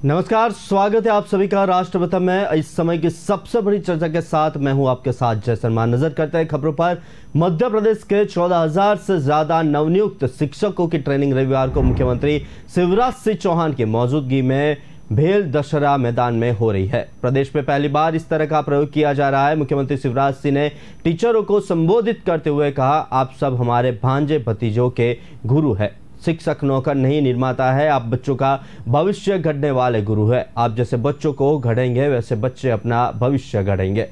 नमस्कार, स्वागत है आप सभी का राष्ट्रपति में। इस समय की सबसे बड़ी चर्चा के साथ मैं हूं आपके साथ जय शर्मा। नजर करते हैं खबरों पर। मध्य प्रदेश के 14,000 से ज्यादा नवनियुक्त शिक्षकों की ट्रेनिंग रविवार को मुख्यमंत्री शिवराज सिंह चौहान की मौजूदगी में भेल दशहरा मैदान में हो रही है। प्रदेश में पहली बार इस तरह का प्रयोग किया जा रहा है। मुख्यमंत्री शिवराज सिंह ने टीचरों को संबोधित करते हुए कहा, आप सब हमारे भांजे भतीजों के गुरु है। शिक्षक नौकर नहीं निर्माता है, आप बच्चों का भविष्य गढ़ने वाले गुरु है। आप जैसे बच्चों को गढ़ेंगे वैसे बच्चे अपना भविष्य गढ़ेंगे।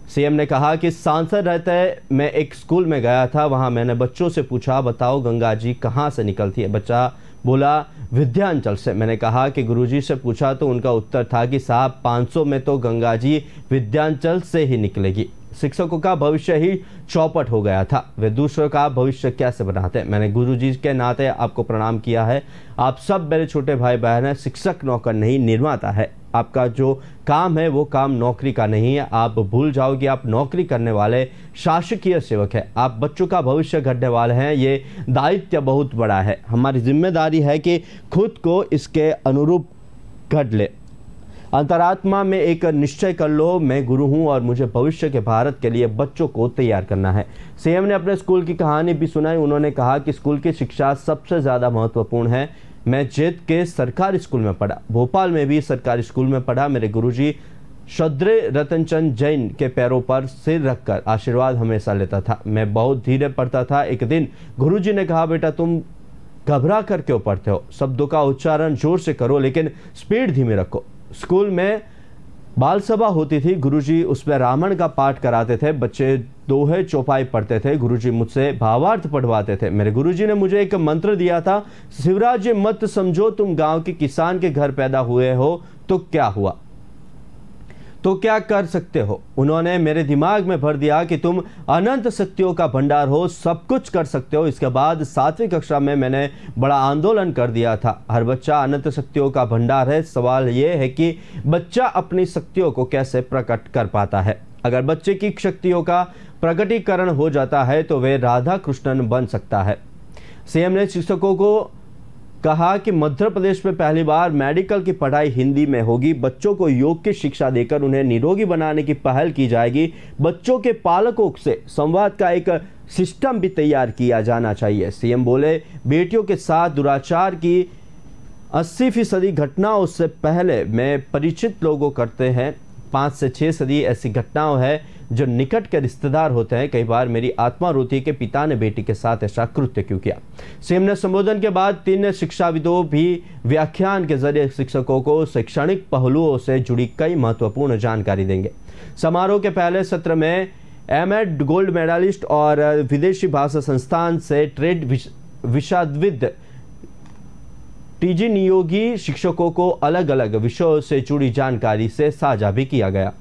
सीएम ने कहा कि सांसद रहते मैं एक स्कूल में गया था, वहां मैंने बच्चों से पूछा, बताओ गंगा जी कहां से निकलती है। बच्चा बोला विंध्याचल से। मैंने कहा कि गुरुजी से पूछा तो उनका उत्तर था कि साहब 500 में तो गंगा जी विंध्याचल से ही निकलेगी। शिक्षकों का भविष्य ही चौपट हो गया था, वे दूसरों का भविष्य कैसे बनाते। मैंने गुरुजी के नाते आपको प्रणाम किया है। आप सब मेरे छोटे भाई बहन हैं। शिक्षक नौकर नहीं निर्माता है। आपका जो काम है वो काम नौकरी का नहीं है। आप भूल जाओ कि आप नौकरी करने वाले शासकीय सेवक है। आप बच्चों का भविष्य गढ़ने वाले हैं। ये दायित्व बहुत बड़ा है। हमारी जिम्मेदारी है कि खुद को इसके अनुरूप गढ़ ले। अंतरात्मा में एक निश्चय कर लो, मैं गुरु हूं और मुझे भविष्य के भारत के लिए बच्चों को तैयार करना है। सीएम ने अपने स्कूल की कहानी भी सुनाई। उन्होंने कहा कि स्कूल की शिक्षा सबसे ज्यादा महत्वपूर्ण है। मैं जेत के सरकारी स्कूल में पढ़ा, भोपाल में भी सरकारी स्कूल में पढ़ा। मेरे गुरुजी श्रद्धेय रतनचंद जैन के पैरों पर सिर रखकर आशीर्वाद हमेशा लेता था। मैं बहुत धीरे पढ़ता था। एक दिन गुरुजी ने कहा, बेटा तुम घबरा कर क्यों पढ़ते हो, शब्दों का उच्चारण जोर से करो लेकिन स्पीड धीमी रखो। स्कूल में बाल सभा होती थी, गुरुजी उसमें रामायण का पाठ कराते थे। बच्चे दोहे चौपाई पढ़ते थे। गुरुजी मुझसे भावार्थ पढ़वाते थे। मेरे गुरुजी ने मुझे एक मंत्र दिया था, शिवराज जी मत समझो तुम गांव के किसान के घर पैदा हुए हो तो क्या हुआ, तो क्या कर सकते हो। उन्होंने मेरे दिमाग में भर दिया कि तुम अनंत शक्तियों का भंडार हो, सब कुछ कर सकते हो। इसके बाद 7वीं कक्षा में मैंने बड़ा आंदोलन कर दिया था। हर बच्चा अनंत शक्तियों का भंडार है। सवाल यह है कि बच्चा अपनी शक्तियों को कैसे प्रकट कर पाता है। अगर बच्चे की शक्तियों का प्रकटीकरण हो जाता है तो वे राधा कृष्णन बन सकता है। सीएम ने शिक्षकों को कहा कि मध्य प्रदेश में पहली बार मेडिकल की पढ़ाई हिंदी में होगी। बच्चों को योग की शिक्षा देकर उन्हें निरोगी बनाने की पहल की जाएगी। बच्चों के पालकों से संवाद का एक सिस्टम भी तैयार किया जाना चाहिए। सीएम बोले, बेटियों के साथ दुराचार की 80% घटनाओं से पहले में परिचित लोगों करते हैं। 5 से 6% ऐसी घटनाओं है जो निकट के रिश्तेदार होते हैं। कई बार मेरी आत्मा रोती है कि पिता ने बेटी के साथ ऐसा कृत्य क्यों किया। सीएम ने संबोधन के बाद 3 शिक्षाविदों भी व्याख्यान के जरिए शिक्षकों को शैक्षणिक पहलुओं से जुड़ी कई महत्वपूर्ण जानकारी देंगे। समारोह के पहले सत्र में एमएड गोल्ड मेडलिस्ट और विदेशी भाषा संस्थान से ट्रेड विषादविद टीजी नियोगी शिक्षकों को अलग अलग विषयों से जुड़ी जानकारी से साझा भी किया गया।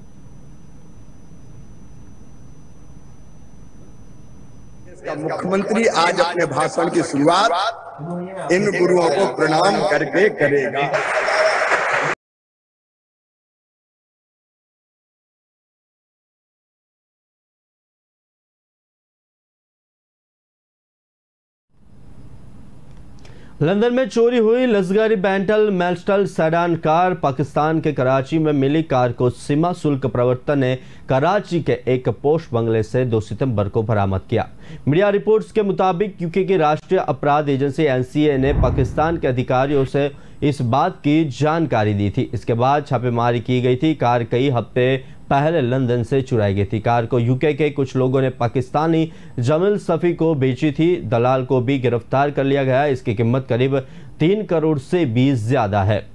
मुख्यमंत्री आज अपने भाषण की शुरुआत इन गुरुओं को प्रणाम करके करेगा। लंदन में चोरी हुई लग्जरी बेंटल मेस्टल सेडान कार पाकिस्तान के कराची में मिली कार को सीमा शुल्क प्रवर्तन ने कराची के एक पोश बंगले से 2 सितंबर को बरामद किया। मीडिया रिपोर्ट्स के मुताबिक यूके की राष्ट्रीय अपराध एजेंसी एनसीए ने पाकिस्तान के अधिकारियों से इस बात की जानकारी दी थी। इसके बाद छापेमारी की गई थी। कार कई हफ्ते पहले लंदन से चुराई गई थी। कार को यूके के कुछ लोगों ने पाकिस्तानी जमील सफी को बेची थी। दलाल को भी गिरफ्तार कर लिया गया। इसकी कीमत करीब 3 करोड़ से भी ज्यादा है।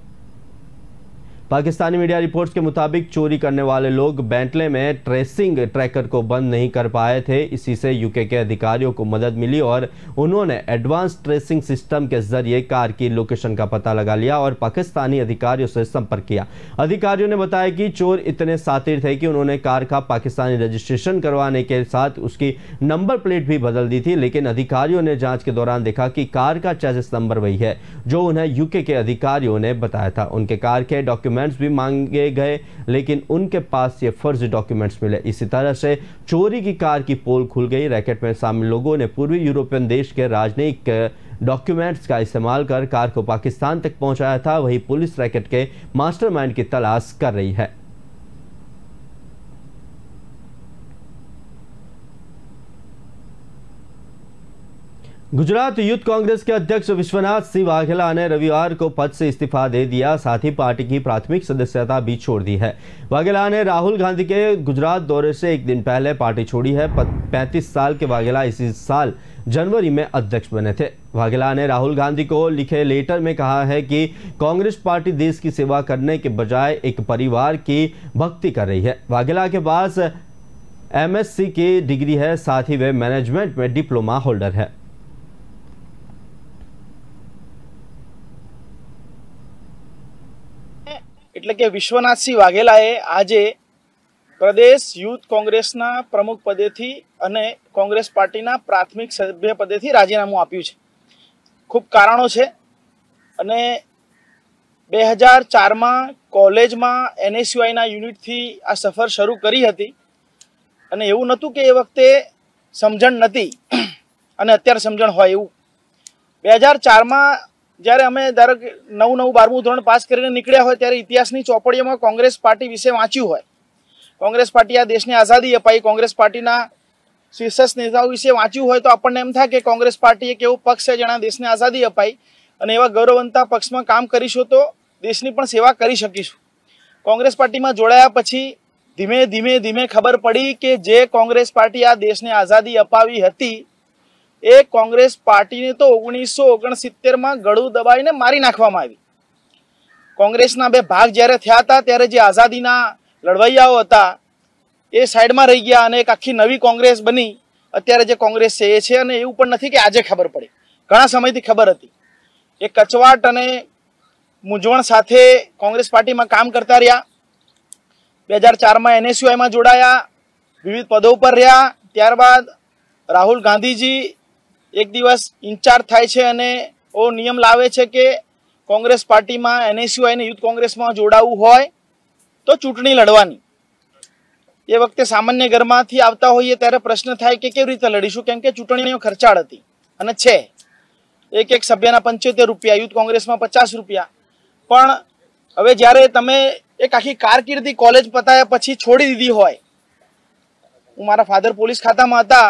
पाकिस्तानी मीडिया रिपोर्ट्स के मुताबिक चोरी करने वाले लोग बेंटले में ट्रेसिंग ट्रैकर को बंद नहीं कर पाए थे। इसी से यूके के अधिकारियों को मदद मिली और उन्होंने एडवांस ट्रेसिंग सिस्टम के जरिए कार की लोकेशन का पता लगा लिया और पाकिस्तानी अधिकारियों से संपर्क किया। अधिकारियों ने बताया कि चोर इतने शातिर थे कि उन्होंने कार का पाकिस्तानी रजिस्ट्रेशन करवाने के साथ उसकी नंबर प्लेट भी बदल दी थी। लेकिन अधिकारियों ने जांच के दौरान देखा कि कार का चेसिस नंबर वही है जो उन्हें यूके के अधिकारियों ने बताया था। उनके कार के डॉक्यूमेंट्स भी मांगे गए लेकिन उनके पास ये फर्जी डॉक्यूमेंट्स मिले। इसी तरह से चोरी की कार की पोल खुल गई। रैकेट में शामिल लोगों ने पूर्वी यूरोपियन देश के राजनयिक डॉक्यूमेंट्स का इस्तेमाल कर कार को पाकिस्तान तक पहुंचाया था। वहीं पुलिस रैकेट के मास्टरमाइंड की तलाश कर रही है। गुजरात यूथ कांग्रेस के अध्यक्ष विश्वनाथ सिंह वाघेला ने रविवार को पद से इस्तीफा दे दिया। साथ ही पार्टी की प्राथमिक सदस्यता भी छोड़ दी है। वाघेला ने राहुल गांधी के गुजरात दौरे से एक दिन पहले पार्टी छोड़ी है। 35 साल के वाघेला इसी साल जनवरी में अध्यक्ष बने थे। वाघेला ने राहुल गांधी को लिखे लेटर में कहा है कि कांग्रेस पार्टी देश की सेवा करने के बजाय एक परिवार की भक्ति कर रही है। वाघेला के पास MSc की डिग्री है। साथ ही वे मैनेजमेंट में डिप्लोमा होल्डर है। એટલે કે વિશ્વનાથસિંહ વાઘેલાએ આજે પ્રદેશ યુથ કોંગ્રેસના પ્રમુખ પદેથી અને કોંગ્રેસ પાર્ટીના પ્રાથમિક સભ્ય પદેથી રાજીનામું આપ્યું છે। ખૂબ કારણો છે અને 2004માં કોલેજમાં NSUIના યુનિટથી આ સફર શરૂ કરી હતી અને એવું નહોતું કે એ વખતે સમજણ નથી અને અત્યારે સમજણ હોય એવું। 2004માં જ્યારે અમે ધારો કે 9 12મું ધોરણ પાસ કરીને નીકળ્યા હોય ત્યારે ઇતિહાસની ચોપડીઓમાં કોંગ્રેસ પાર્ટી વિશે વાંચ્યું હોય। કોંગ્રેસ પાર્ટી આ દેશને આઝાદી અપાઈ, કોંગ્રેસ પાર્ટીના શીર્ષસ્થ નેતાઓ વિશે વાંચ્યું હોય તો આપણને એમ થાય કે કોંગ્રેસ પાર્ટી એક એવું પક્ષ છે જેણે દેશને આઝાદી અપાઈ અને એવા ગૌરવવંતા પક્ષમાં કામ કરીશું તો દેશની પણ સેવા કરી શકીશું। કોંગ્રેસ પાર્ટીમાં જોડાયા પછી ધીમે ધીમે ધીમે ખબર પડી કે જે કોંગ્રેસ પાર્ટી આ દેશને આઝાદી અપાવી હતી એ કોંગ્રેસ પાર્ટીને તો 1969માં ગળું દબાવીને મારી નાખવામાં આવી। કોંગ્રેસના બે ભાગ જ્યારે થયા હતા ત્યારે જે આઝાદીના લડવૈયાઓ હતા એ સાઈડમાં રહી ગયા અને એક આખી નવી કોંગ્રેસ બની। અત્યારે જે કોંગ્રેસ છે એ છે અને એવું પણ નથી કે આજે ખબર પડી, ઘણા સમયથી ખબર હતી। એ કચવાટ અને મૂંઝવણ સાથે કોંગ્રેસ પાર્ટીમાં કામ કરતા રહ્યા। 2004માં NSUIમાં જોડાયા, વિવિધ પદો પર રહ્યા। ત્યારબાદ રાહુલ ગાંધીજી एक दिवस इंचार्ज थाय छे अने ओ नियम लावे छे के कांग्रेस पार्टी में NSUI ने यूथ कांग्रेस में जोड़ावू होय तो चूंटणी लड़वानी। ए वखते सामान्य घरमांथी आवता होईए त्यारे प्रश्न थाय के केवी रीते लड़ीशुं, केम के चूंटणीनो खर्चाळ हती अने छे। एक सभ्यना 75 रुपया, यूथ कांग्रेस में 50 रुपया। पण हवे ज्यारे तमे एक आखी कारकिर्दी कॉलेज पताया पछी छोड़ी दीधी होय, हूँ मारा फाधर पोलीस खाता में हता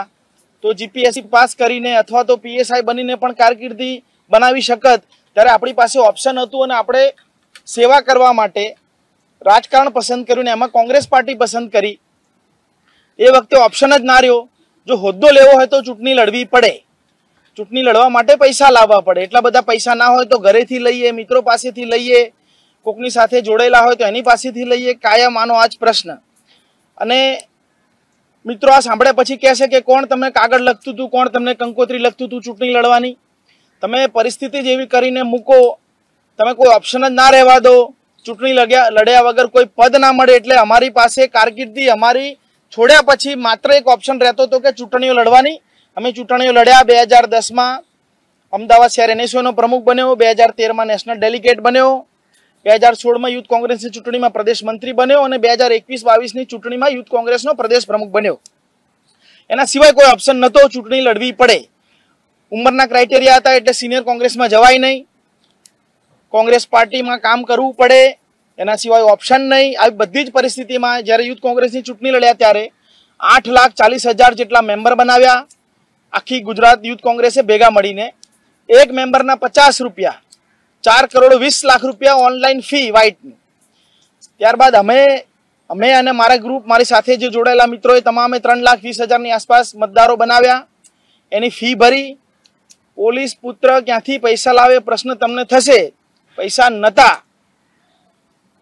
तो GPSC पास करीने अथवा तो PSI बनीने पण कारकिर्दी बनावी शकत, त्यारे आपणी पासे ऑप्शन हतुं अने आपणे सेवा करवा माटे राजकारण पसंद कर्युं ने एमां कांग्रेस पार्टी पसंद करी। ए वखते ऑप्शन ज ना रह्यो। जो होद्दो लेवो होय तो चूंटणी लड़वी पड़े, चूंटणी लड़वा माटे पैसा लाववा पड़े। एटला बधा पैसा ना होय तो घरेथी लईए, मित्रों पासेथी लईए, कोकनी साथे जोड़ेला होय तो एनी पासेथी लईए। कायम आनो आज प्रश्न। अने मित्रों आ सांभळ्या पछी कहे कि कोण तमने कागळ लखतुं हतुं, कोण तमने कंकोत्री लखतुं हतुं चूंटणी लड़वानी। तमे परिस्थिति ज एवी करीने मूको, तमे कोई ऑप्शन ज ना रहेवा दो, चूंटणी लड्या वगर कोई पद ना मळे एटले अमारी पासे कारकिर्दी अमारी छोड्या पछी मात्र एक ऑप्शन रहेतो तो के चूंटणीओ लड़वानी। अमे चूंटणीओ लड्या। 2010 अमदावाद शहर NSUI नो प्रमुख बन्यो, 2013 नेशनल डेलिगेट बन्यो, 2016 यूथ कांग्रेसनी चूंटणीमां प्रदेश मंत्री बन्यो અને 2021-22ની ચૂંટણીમાં यूथ कांग्रेसનો प्रदेश प्रमुख बन्यो। एना सिवाय कोई ऑप्शन नतो, चूंटणी लड़वी पड़े। उमरना क्राइटेरिया हता एटले सीनियर कांग्रेसमां जवाय नहीं, कांग्रेस पार्टीमां काम करवू पड़े, एना सिवाय ऑप्शन नहीं। आ बधी ज परिस्थितिमां ज्यारे यूथ कांग्रेसनी चूंटणी लड्या त्यारे 8,40,000 जेटला मेम्बर बनाव्या। आखी गुजरात यूथ कांग्रेसे भेगा मळीने एक मेम्बरना 50 रुपया, 4,20,00,000 रुपया ऑनलाइन फी वाइट। त्यारबाद अमे अने मारा ग्रुप मारी साथे जो जोड़ेला मित्रों तमामे 3,20,000 ની आसपास मतदारों बनाव्या, एनी फी भरी। पोलीस पुत्र क्यांथी पैसा लावे प्रश्न तमने थशे, पैसा नता।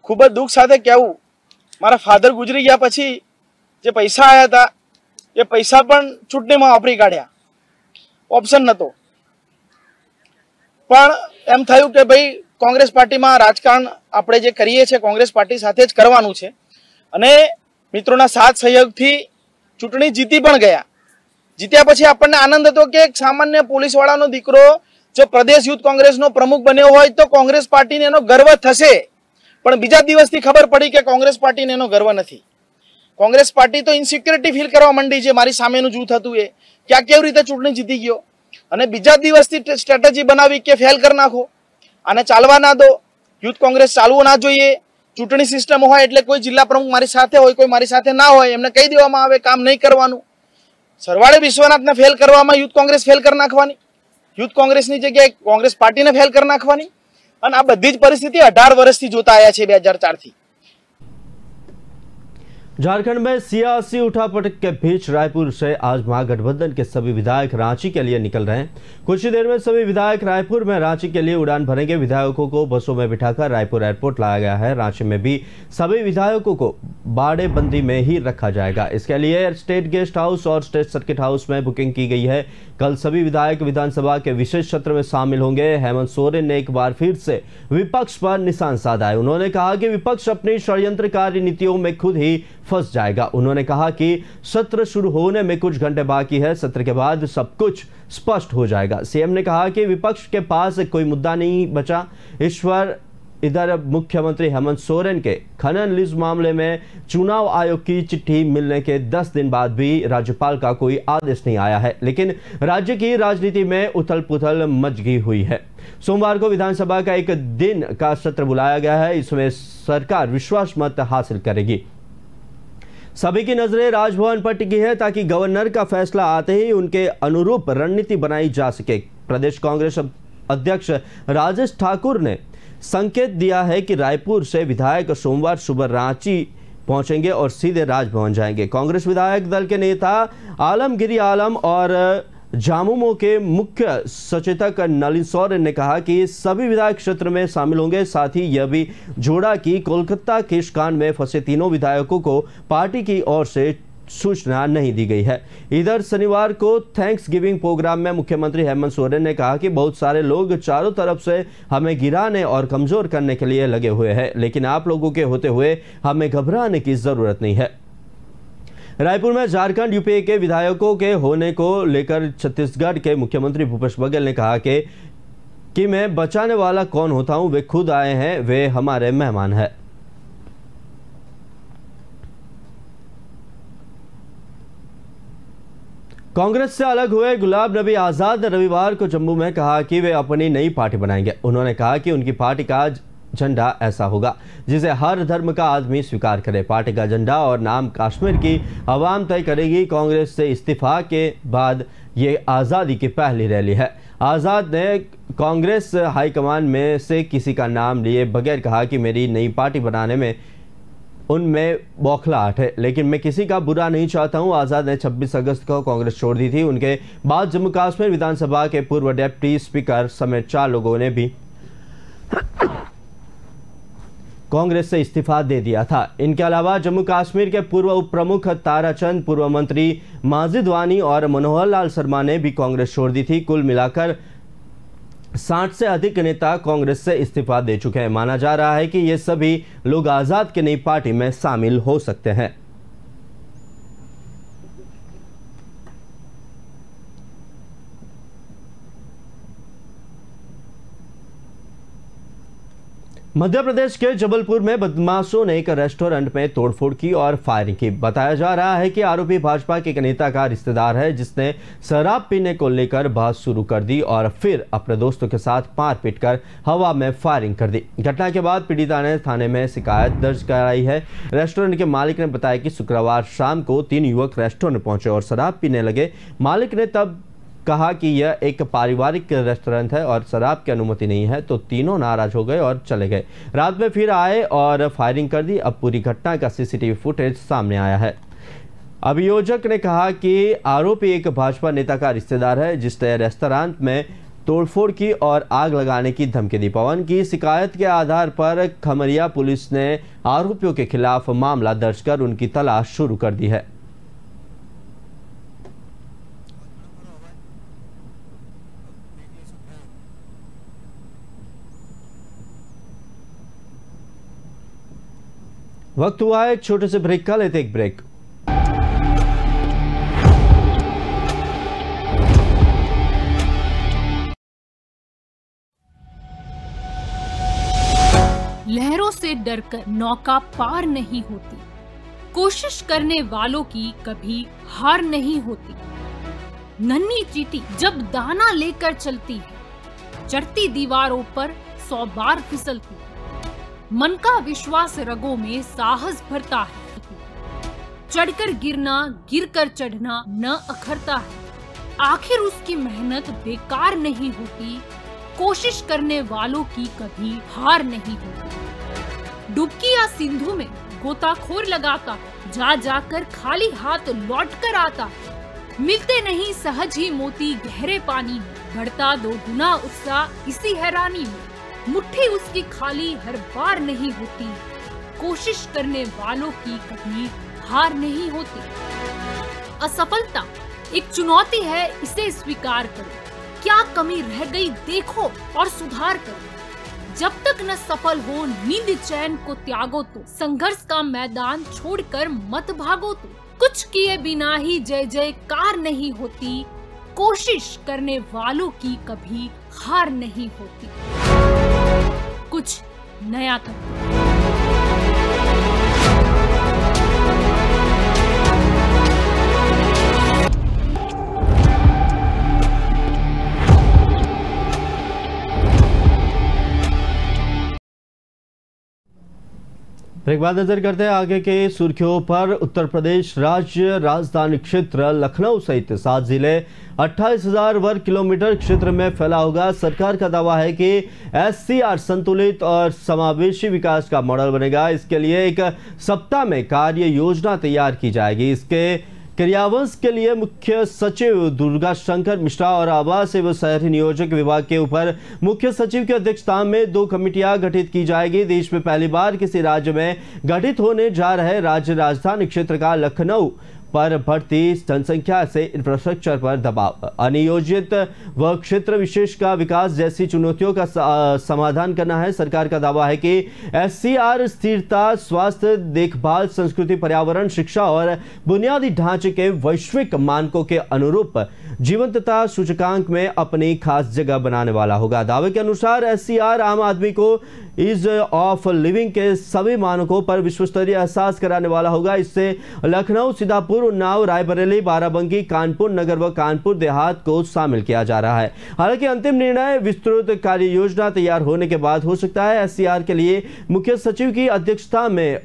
खूब ज दुख साथे कहेवुं, मारा फाधर गुजरी गया पछी जे पैसा आया था ए पैसा पण चूंटणीमां वापरी काढ्या, ऑप्शन नतो। पण एम थयुं के भाई कांग्रेस पार्टी में राजकारण आपणे जे करीए छे कांग्रेस पार्टी साथे ज करवानुं छे। अने मित्रोना साथ सहयोगथी चूंटणी जीती पण गया। जीत्या पछी आपणने आनंद हतो के एक सामान्य पोलीसवाळानो दीकरो जो प्रदेश यूथ कांग्रेसनो प्रमुख बन्यो होय तो कांग्रेस पार्टीने एनो गर्व थशे। पण बीजा दिवसथी खबर पड़ी के कांग्रेस पार्टीने एनो गर्व नथी। कांग्रेस पार्टी तो इनसिक्योरिटी फील करवा मंडी छे, मारी सामेनुं जूथ हतुं ए के आ केवी रीते चूंटणी जीती गयो। અને બીજા દિવસથી સ્ટ્રેટેજી બનાવી કે ફેલ કરી નાખો, આને ચાલવા ના દો, યુથ કોંગ્રેસ ચાલવું ના જોઈએ, ચૂંટણી સિસ્ટમ હોય એટલે કોઈ જિલ્લા પ્રમુખ મારી સાથે હોય, કોઈ મારી સાથે ના હોય, એમને કહી દેવામાં આવે કામ નહીં કરવાનું. સરવાળે વિશ્વનાથને ફેલ કરવામાં યુથ કોંગ્રેસ ફેલ કરી નાખવાની, યુથ કોંગ્રેસની જગ્યાએ કોંગ્રેસ પાર્ટીને ફેલ કરી નાખવાની. અને આ બધી જ પરિસ્થિતિ 18 વર્ષથી જોતા આવ્યા છે 2004 થી. झारखंड में सियासी उठापटक के बीच रायपुर से आज महागठबंधन के सभी विधायक रांची के लिए निकल रहे हैं। कुछ ही देर में सभी विधायक रायपुर में रांची के लिए उड़ान भरेंगे। विधायकों को बसों में बिठाकर रायपुर एयरपोर्ट लाया गया है। रांची में भी सभी विधायकों को बाड़ेबंदी में ही रखा जाएगा। इसके लिए स्टेट गेस्ट हाउस और स्टेट सर्किट हाउस में बुकिंग की गई है। कल सभी विधायक विधानसभा के विशेष सत्र में शामिल होंगे। हेमंत सोरेन ने एक बार फिर से विपक्ष पर निशान साधा है। उन्होंने कहा कि विपक्ष अपनी षड्यंत्रकारी नीतियों में खुद ही फंस जाएगा। उन्होंने कहा कि सत्र शुरू होने में कुछ घंटे बाकी है, सत्र के बाद सब कुछ स्पष्ट हो जाएगा। सीएम ने कहा कि विपक्ष के पास कोई मुद्दा नहीं बचा। इधर मुख्यमंत्री हेमंत सोरेन के खनन लीज मामले में चुनाव आयोग की चिट्ठी मिलने के 10 दिन बाद भी राज्यपाल का कोई आदेश नहीं आया है, लेकिन राज्य की राजनीति में उथल पुथल मच गई हुई है। सोमवार को विधानसभा का एक दिन का सत्र बुलाया गया है। इसमें सरकार विश्वास मत हासिल करेगी। सभी की नजरें राजभवन पर टिकी है ताकि गवर्नर का फैसला आते ही उनके अनुरूप रणनीति बनाई जा सके। प्रदेश कांग्रेस अध्यक्ष राजेश ठाकुर ने संकेत दिया है कि रायपुर से विधायक सोमवार सुबह रांची पहुंचेंगे और सीधे राजभवन जाएंगे। कांग्रेस विधायक दल के नेता आलमगिरी आलम और झामुमो के मुख्य सचेतक नलिन सोरेन ने कहा कि सभी विधायक सत्र में शामिल होंगे। साथ ही यह भी जोड़ा कि कोलकाता केस कांड में फंसे तीनों विधायकों को पार्टी की ओर से सूचना नहीं दी गई है। इधर शनिवार को थैंक्स गिविंग प्रोग्राम में मुख्यमंत्री हेमंत सोरेन ने कहा कि बहुत सारे लोग चारों तरफ से हमें गिराने और कमजोर करने के लिए लगे हुए हैं, लेकिन आप लोगों के होते हुए हमें घबराने की जरूरत नहीं है। रायपुर में झारखंड यूपीए के विधायकों के होने को लेकर छत्तीसगढ़ के मुख्यमंत्री भूपेश बघेल ने कहा कि मैं बचाने वाला कौन होता हूं, वे खुद आए हैं, वे हमारे मेहमान हैं। कांग्रेस से अलग हुए गुलाम नबी आजाद ने रविवार को जम्मू में कहा कि वे अपनी नई पार्टी बनाएंगे। उन्होंने कहा कि उनकी पार्टी का झंडा ऐसा होगा जिसे हर धर्म का आदमी स्वीकार करे। पार्टी का झंडा और नाम कश्मीर की आवाम तय करेगी। कांग्रेस से इस्तीफा के बाद ये आज़ादी की पहली रैली है। आज़ाद ने कांग्रेस हाईकमान में से किसी का नाम लिए बगैर कहा कि मेरी नई पार्टी बनाने में उनमें बौखलाहट है, लेकिन मैं किसी का बुरा नहीं चाहता हूं। आज़ाद ने 26 अगस्त को कांग्रेस छोड़ दी थी। उनके बाद जम्मू कश्मीर विधानसभा के पूर्व डिप्टी स्पीकर समेत 4 लोगों ने भी कांग्रेस से इस्तीफा दे दिया था। इनके अलावा जम्मू कश्मीर के पूर्व उप प्रमुख ताराचंद, पूर्व मंत्री माजिद वानी और मनोहर लाल शर्मा ने भी कांग्रेस छोड़ दी थी। कुल मिलाकर 60 से अधिक नेता कांग्रेस से इस्तीफा दे चुके हैं। माना जा रहा है कि ये सभी लोग आजाद की नई पार्टी में शामिल हो सकते हैं। मध्य प्रदेश के जबलपुर में बदमाशों ने एक रेस्टोरेंट में तोड़फोड़ की और फायरिंग की। बताया जा रहा है कि आरोपी भाजपा के एक नेता का रिश्तेदार है, जिसने शराब पीने को लेकर बहस शुरू कर दी और फिर अपने दोस्तों के साथ मारपीट कर हवा में फायरिंग कर दी। घटना के बाद पीड़िता ने थाने में शिकायत दर्ज कराई है। रेस्टोरेंट के मालिक ने बताया कि शुक्रवार शाम को 3 युवक रेस्टोरेंट पहुंचे और शराब पीने लगे। मालिक ने तब कहा कि यह एक पारिवारिक रेस्टोरेंट है और शराब की अनुमति नहीं है, तो तीनों नाराज हो गए और चले गए। रात में फिर आए और फायरिंग कर दी। अब पूरी घटना का सीसीटीवी फुटेज सामने आया है। अभियोजक ने कहा कि आरोपी एक भाजपा नेता का रिश्तेदार है, जिसने रेस्टोरेंट में तोड़फोड़ की और आग लगाने की धमकी दी। पवन की शिकायत के आधार पर खमरिया पुलिस ने आरोपियों के खिलाफ मामला दर्ज कर उनकी तलाश शुरू कर दी है। वक्त हुआ है एक छोटे से ब्रेक का, लेते एक ब्रेक। लहरों से डरकर नौका पार नहीं होती, कोशिश करने वालों की कभी हार नहीं होती। नन्ही चींटी जब दाना लेकर चलती है, चढ़ती दीवारों पर 100 बार फिसलती है। मन का विश्वास रगों में साहस भरता है। चढ़कर गिरना, गिरकर चढ़ना न अखरता है। आखिर उसकी मेहनत बेकार नहीं होती। कोशिश करने वालों की कभी हार नहीं होती। डुबकी या सिंधु में गोताखोर लगाता, जा जाकर खाली हाथ लौट कर आता। मिलते नहीं सहज ही मोती गहरे पानी में, बढ़ता 2 गुना उत्साह इसी हैरानी में। मुट्ठी उसकी खाली हर बार नहीं होती। कोशिश करने वालों की कभी हार नहीं होती। असफलता एक चुनौती है, इसे स्वीकार करो। क्या कमी रह गई देखो और सुधार करो। जब तक न सफल हो नींद चैन को त्यागो तो, संघर्ष का मैदान छोड़कर मत भागो तो। कुछ किए बिना ही जय जयकार नहीं होती। कोशिश करने वालों की कभी हार नहीं होती। कुछ नया करो। एक बार नजर करते हैं आगे के सुर्खियों पर। उत्तर प्रदेश राज्य राजधानी क्षेत्र लखनऊ सहित 7 जिले 28,000 वर्ग किलोमीटर क्षेत्र में फैला होगा। सरकार का दावा है कि SCR संतुलित और समावेशी विकास का मॉडल बनेगा। इसके लिए एक सप्ताह में कार्य योजना तैयार की जाएगी। इसके क्रियान्वयन के लिए मुख्य सचिव दुर्गा शंकर मिश्रा और आवास एवं शहरी नियोजक विभाग के ऊपर मुख्य सचिव की अध्यक्षता में 2 कमेटियां गठित की जाएगी। देश में पहली बार किसी राज्य में गठित होने जा रहे राज्य राजधानी क्षेत्र का लखनऊ पर बढ़ती जनसंख्या से इंफ्रास्ट्रक्चर पर दबाव, अनियोजित व क्षेत्र विशेष का विकास जैसी चुनौतियों का समाधान करना है। सरकार का दावा है कि SCR स्थिरता, स्वास्थ्य देखभाल, संस्कृति, पर्यावरण, शिक्षा और बुनियादी ढांचे के वैश्विक मानकों के अनुरूप जीवंतता सूचकांक में अपनी खास जगह बनाने वाला होगा। दावे के अनुसार SCR आम आदमी को ईज ऑफ लिविंग के सभी मानकों पर विश्वस्तरीय एहसास कराने वाला होगा। इससे लखनऊ, सीतापुर, उन्नाव, रायबरेली, बाराबंकी, कानपुर नगर व कानपुर देहात को शामिल किया जा रहा है। हालांकि अंतिम निर्णय विस्तृत कार्य योजना तैयार होने के बाद हो सकता है। SCR के लिए मुख्य सचिव की अध्यक्षता में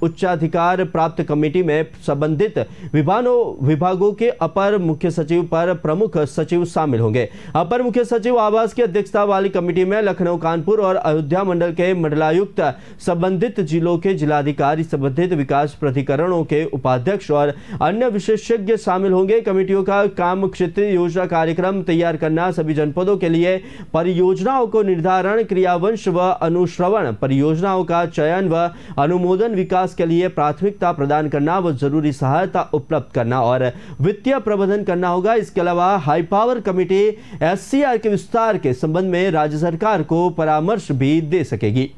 उच्चाधिकार प्राप्त कमेटी में संबंधित विभागों के अपर मुख्य सचिव पर प्रमुख सचिव शामिल होंगे। अपर मुख्य सचिव आवास की अध्यक्षता वाली कमेटी में लखनऊ, कानपुर और अयोध्या मंडल के मंडलायुक्त, संबंधित जिलों के जिलाधिकारी, संबंधित विकास प्राधिकरणों के उपाध्यक्ष और अन्य विशेषज्ञ शामिल होंगे। कमेटियों का काम क्षेत्रीय योजना कार्यक्रम तैयार करना, सभी जनपदों के लिए परियोजनाओं को निर्धारण, क्रियान्वयन व अनुश्रवण, परियोजनाओं का चयन व अनुमोदन, विकास के लिए प्राथमिकता प्रदान करना व जरूरी सहायता उपलब्ध करना और वित्तीय प्रबंधन करना होगा। इसके अलावा हाई पावर कमेटी SCR के विस्तार के संबंध में राज्य सरकार को परामर्श भी दे सकेगी।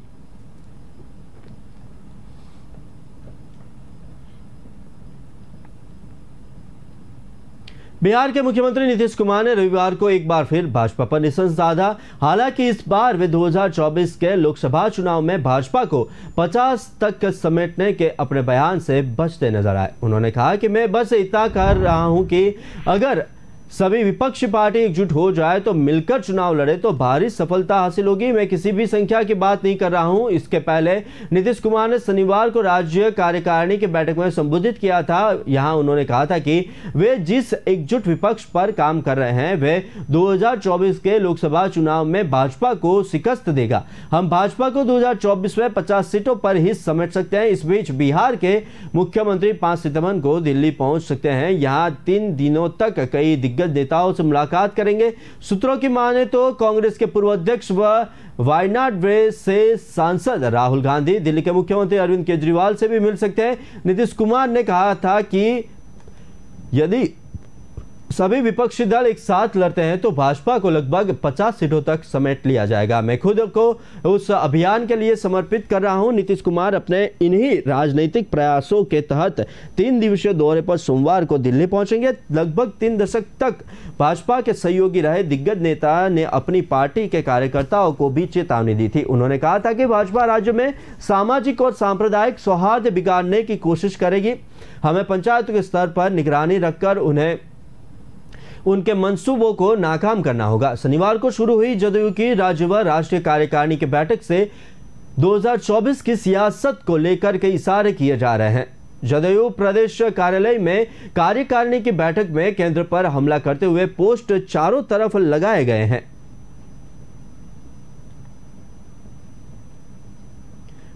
बिहार के मुख्यमंत्री नीतीश कुमार ने रविवार को एक बार फिर भाजपा पर निशाना साधा। हालांकि इस बार वे 2024 के लोकसभा चुनाव में भाजपा को 50 तक समेटने के अपने बयान से बचते नजर आए। उन्होंने कहा कि मैं बस इतना कह रहा हूं कि अगर सभी विपक्षी पार्टी एकजुट हो जाए तो मिलकर चुनाव लड़े तो भारी सफलता हासिल होगी। मैं किसी भी संख्या की बात नहीं कर रहा हूं। इसके पहले नीतीश कुमार ने शनिवार को राज्य कार्यकारिणी की बैठक में संबोधित किया था। यहां उन्होंने कहा था कि वे जिस एकजुट विपक्ष पर काम कर रहे हैं वे 2024 के लोकसभा चुनाव में भाजपा को शिकस्त देगा। हम भाजपा को 2024 में 50 सीटों पर ही समेट सकते हैं। इस बीच बिहार के मुख्यमंत्री 5 सितंबर को दिल्ली पहुंच सकते हैं। यहां 3 दिनों तक कई दिग्गज नेताओं से मुलाकात करेंगे। सूत्रों की माने तो कांग्रेस के पूर्व अध्यक्ष व वायनाड वे से सांसद राहुल गांधी दिल्ली के मुख्यमंत्री अरविंद केजरीवाल से भी मिल सकते हैं। नीतीश कुमार ने कहा था कि यदि सभी विपक्षी दल एक साथ लड़ते हैं तो भाजपा को लगभग 50 सीटों तक समेट लिया जाएगा। मैं खुद को उस अभियान के लिए समर्पित कर रहा हूं। नीतीश कुमार अपने इन्हीं राजनीतिक प्रयासों के तहत 3 दिवसीय दौरे पर सोमवार को दिल्ली पहुंचेंगे। लगभग 3 दशक तक भाजपा के सहयोगी रहे दिग्गज नेता ने अपनी पार्टी के कार्यकर्ताओं को भी चेतावनी दी थी। उन्होंने कहा था कि भाजपा राज्य में सामाजिक और सांप्रदायिक सौहार्द बिगाड़ने की कोशिश करेगी। हमें पंचायत के स्तर पर निगरानी रखकर उन्हें उनके मंसूबों को नाकाम करना होगा। शनिवार को शुरू हुई जदयू की राज्य व राष्ट्रीय कार्यकारिणी की बैठक से 2024 की सियासत को लेकर कई इशारे किए जा रहे हैं। जदयू प्रदेश कार्यालय में कार्यकारिणी की बैठक में केंद्र पर हमला करते हुए पोस्ट चारों तरफ लगाए गए हैं।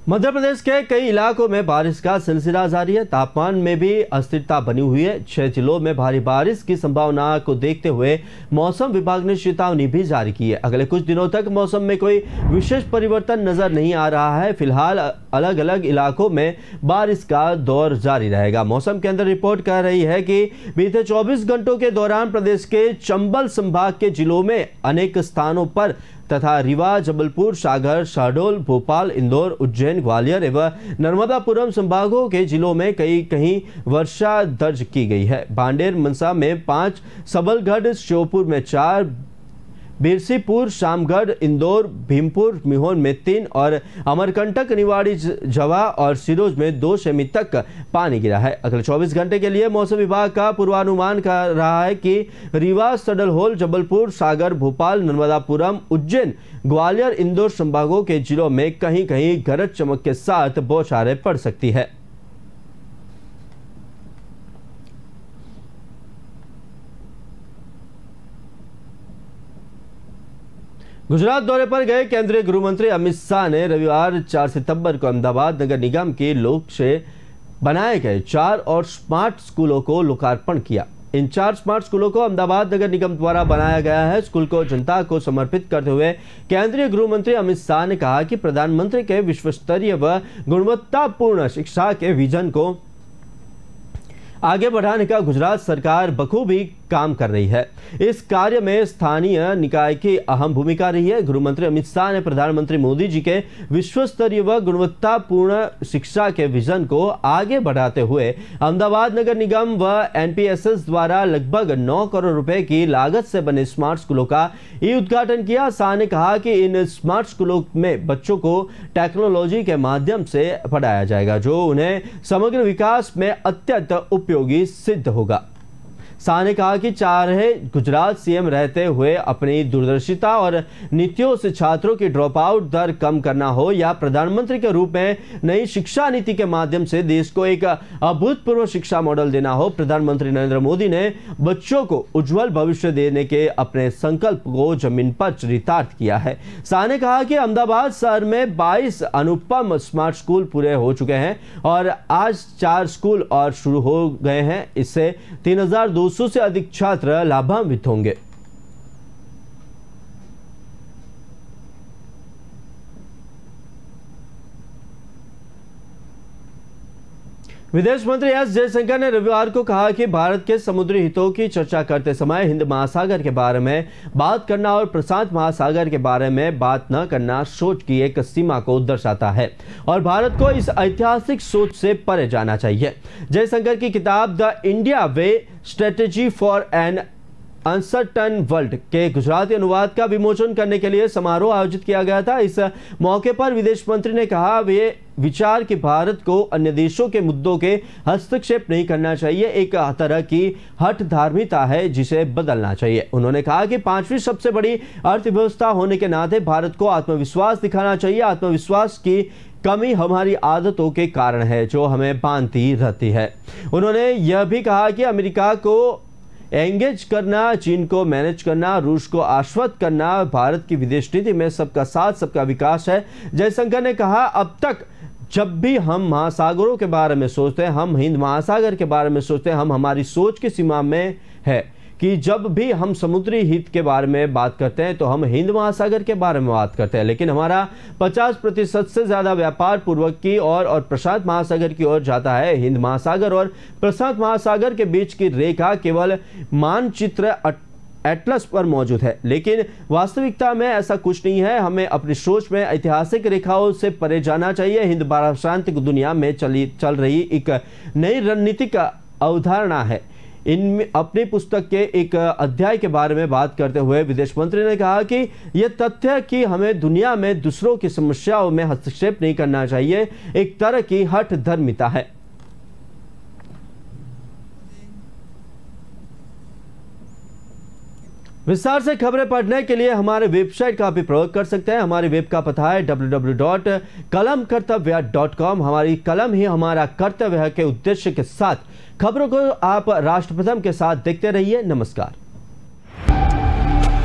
मध्य प्रदेश के कई इलाकों में बारिश का सिलसिला जारी है। तापमान में भी अस्थिरता बनी हुई है। 6 जिलों में भारी बारिश की संभावना को देखते हुए मौसम विभाग ने चेतावनी भी जारी की है। अगले कुछ दिनों तक मौसम में कोई विशेष परिवर्तन नजर नहीं आ रहा है। फिलहाल अलग अलग इलाकों में बारिश का दौर जारी रहेगा। मौसम केंद्र रिपोर्ट कर रही है कि बीते 24 घंटों के दौरान प्रदेश के चंबल संभाग के जिलों में अनेक स्थानों पर तथा रीवा, जबलपुर, सागर, शहडोल, भोपाल, इंदौर, उज्जैन, ग्वालियर एवं नर्मदापुरम संभागों के जिलों में कहीं वर्षा दर्ज की गई है। बांडेर मनसा में 5, सबलगढ़, श्योपुर में 4, बिरसीपुर, शामगढ़, इंदौर, भीमपुर, मिहोन में 3 और अमरकंटक, निवाड़ी, जवा और सिरोज में 2 सेमी तक पानी गिरा है। अगले 24 घंटे के लिए मौसम विभाग का पूर्वानुमान कर रहा है कि रीवा, सडलहोल, जबलपुर, सागर, भोपाल, नर्मदापुरम, उज्जैन, ग्वालियर, इंदौर संभागों के जिलों में कहीं कहीं गरज चमक के साथ बौछारें पड़ सकती है। गुजरात दौरे पर गए केंद्रीय गृह मंत्री अमित शाह ने रविवार 4 सितंबर को अहमदाबाद नगर निगम के लोक से बनाए गए 4 और स्मार्ट स्कूलों को लोकार्पण किया। इन 4 स्मार्ट स्कूलों को अहमदाबाद नगर निगम द्वारा बनाया गया है। स्कूल को जनता को समर्पित करते हुए केंद्रीय गृह मंत्री अमित शाह ने कहा कि प्रधानमंत्री के विश्वस्तरीय व गुणवत्तापूर्ण शिक्षा के विजन को आगे बढ़ाने का गुजरात सरकार बखूबी काम कर रही है। इस कार्य में स्थानीय निकाय की अहम भूमिका रही है। गृह मंत्री अमित शाह ने प्रधानमंत्री मोदी जी के विश्वस्तरीय व गुणवत्तापूर्ण शिक्षा के विजन को आगे बढ़ाते हुए अहमदाबाद नगर निगम व एनपीएसएस द्वारा लगभग 9 करोड़ रुपए की लागत से बने स्मार्ट स्कूलों का उद्घाटन किया। शाह ने कहा कि इन स्मार्ट स्कूलों में बच्चों को टेक्नोलॉजी के माध्यम से पढ़ाया जाएगा, जो उन्हें समग्र विकास में अत्यंत उपयोगी सिद्ध होगा। शाह ने कहा कि चाहे गुजरात सीएम रहते हुए अपनी दूरदर्शिता और नीतियों से छात्रों की ड्रॉप आउट दर कम करना हो या प्रधानमंत्री के रूप में नई शिक्षा नीति के माध्यम से देश को एक अभूतपूर्व शिक्षा मॉडल देना हो, प्रधानमंत्री नरेंद्र मोदी ने बच्चों को उज्जवल भविष्य देने के अपने संकल्प को जमीन पर चरितार्थ किया है। शाह ने कहा कि अहमदाबाद शहर में 22 अनुपम स्मार्ट स्कूल पूरे हो चुके हैं और आज 4 स्कूल और शुरू हो गए हैं। इससे 3200 से अधिक छात्र लाभान्वित होंगे। विदेश मंत्री एस जयशंकर ने रविवार को कहा कि भारत के समुद्री हितों की चर्चा करते समय हिंद महासागर के बारे में बात करना और प्रशांत महासागर के बारे में बात न करना सोच की एक सीमा को दर्शाता है और भारत को इस ऐतिहासिक सोच से परे जाना चाहिए। जयशंकर की किताब the India way strategy for an uncertain world के गुजराती अनुवाद का विमोचन करने के लिए समारोह आयोजित किया गया था। इस मौके पर विदेश मंत्री ने कहा वे विचार कि भारत को अन्य देशों के मुद्दों के हस्तक्षेप नहीं करना चाहिए एक तरह की हठ धार्मिकता है जिसे बदलना चाहिए। उन्होंने कहा कि 5वीं सबसे बड़ी अर्थव्यवस्था होने के नाते भारत को आत्मविश्वास दिखाना चाहिए। आत्मविश्वास की कमी हमारी आदतों के कारण है जो हमें बांधती रहती है। उन्होंने यह भी कहा कि अमेरिका को एंगेज करना, चीन को मैनेज करना, रूस को आश्वस्त करना भारत की विदेश नीति में सबका साथ सबका विकास है। जयशंकर ने कहा अब तक जब भी हम महासागरों के बारे में सोचते हैं, हम हिंद महासागर के बारे में सोचते हैं, हम हमारी सोच की सीमा में है कि जब भी हम समुद्री हित के बारे में बात करते हैं तो हम हिंद महासागर के बारे में बात करते हैं, लेकिन हमारा 50% से ज्यादा व्यापार पूर्वक की ओर और प्रशांत महासागर की ओर जाता है। हिंद महासागर और प्रशांत महासागर के बीच की रेखा केवल मानचित्र एटलस पर मौजूद है, लेकिन वास्तविकता में ऐसा कुछ नहीं है। हमें अपनी सोच में ऐतिहासिक रेखाओं से परे जाना चाहिए। हिंद महासागर दुनिया में चल रही एक नई रणनीतिक अवधारणा है। इन अपनी पुस्तक के एक अध्याय के बारे में बात करते हुए विदेश मंत्री ने कहा कि यह तथ्य कि हमें दुनिया में दूसरों की समस्याओं में हस्तक्षेप नहीं करना चाहिए एक तरह की हठ धर्मिता है। विस्तार से खबरें पढ़ने के लिए हमारे वेबसाइट का भी प्रयोग कर सकते हैं। हमारी वेब का पता है www.kalamkartavya.com। हमारी कलम ही हमारा कर्तव्य है के उद्देश्य के साथ खबरों को आप राष्ट्र प्रथम के साथ देखते रहिए। नमस्कार।